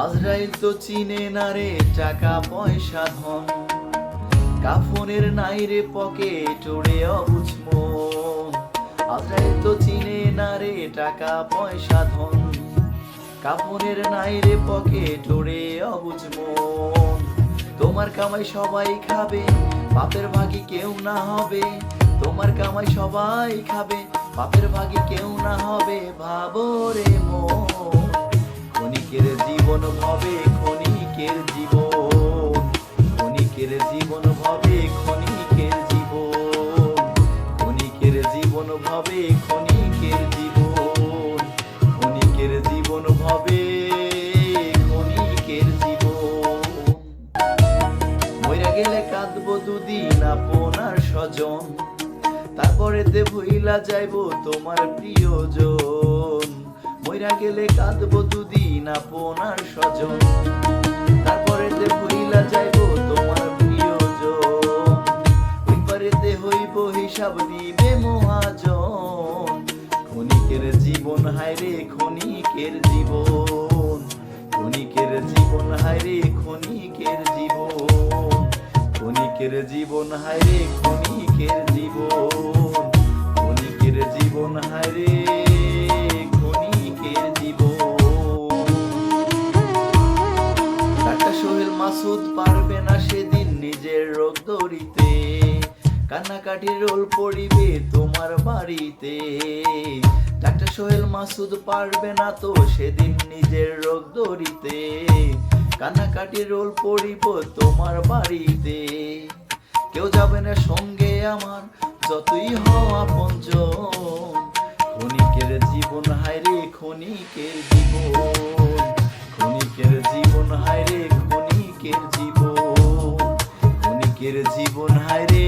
আজরাইল তো চিনে না রে টাকা পয়সা ধন, কাফনের নাই রে পকেট ওরে অবুঝ মন। আজরাইল তো চিনে না রে টাকা পয়সা ধন, কাফনের নাই রে পকেট ওরে অবুঝ মন। তোমার কামাই সবাই খাবে, বাপের ভাগী কেউ না হবে। তোমার কামাই সবাই খাবে, বাপের ভাগী কেউ না হবে। ভাবো রে মন, ক্ষণিকের জীবন ভবে, ক্ষণিকের জীবন, ক্ষণিকের জীবন ভবে, ক্ষণিকের জীবন, ক্ষণিকের জীবন ভবে, ক্ষণিকের জীবন, ক্ষণিকের জীবন ভবে, ক্ষণিকের জীবন। মইরা গেলে কাঁদবো দুদিন আপনার স্বজন, তারপরেতে ভুইলা যাইবো তোমার প্রিয়জন। মইরা গেলে কাঁদবো দুদিন আপনার স্বজন, তারপরেতে ভুইলা যাইবো তোমার প্রিয়জন। ওই পারেতে হইব হিসাব দিবে মহাজন। ক্ষণিকের জীবন হায়রে, ক্ষণিকের জীবন, ক্ষণিকের জীবন হায়রে, ক্ষণিকের জীবন, ক্ষণিকের জীবন হায়রে, ক্ষণিকের জীবন, ক্ষণিকের জীবন হায়রে, ক্ষণিকের জীবন। ডাক্তার সোহেল মাসুদ পারবে না সেদিন নিজের রোগ ধরিতে, কান্নাকাটির রোল পড়িবে তোমার বাড়িতে। ডাক্তার সোহেল মাসুদ পারবে না তো সেদিন নিজের রোগ ধরিতে, কান্নাকাটির রোল পড়িব তোমার বাড়িতে। কেউ যাবে না সঙ্গে আমার, যতই হও আপনজন। ক্ষণিকের জীবন হায়রে, ক্ষণিকের জীবন, ক্ষণিকের জীবন হায়রে, ক্ষণিকের জীবন, ক্ষণিকের জীবন হায়রে।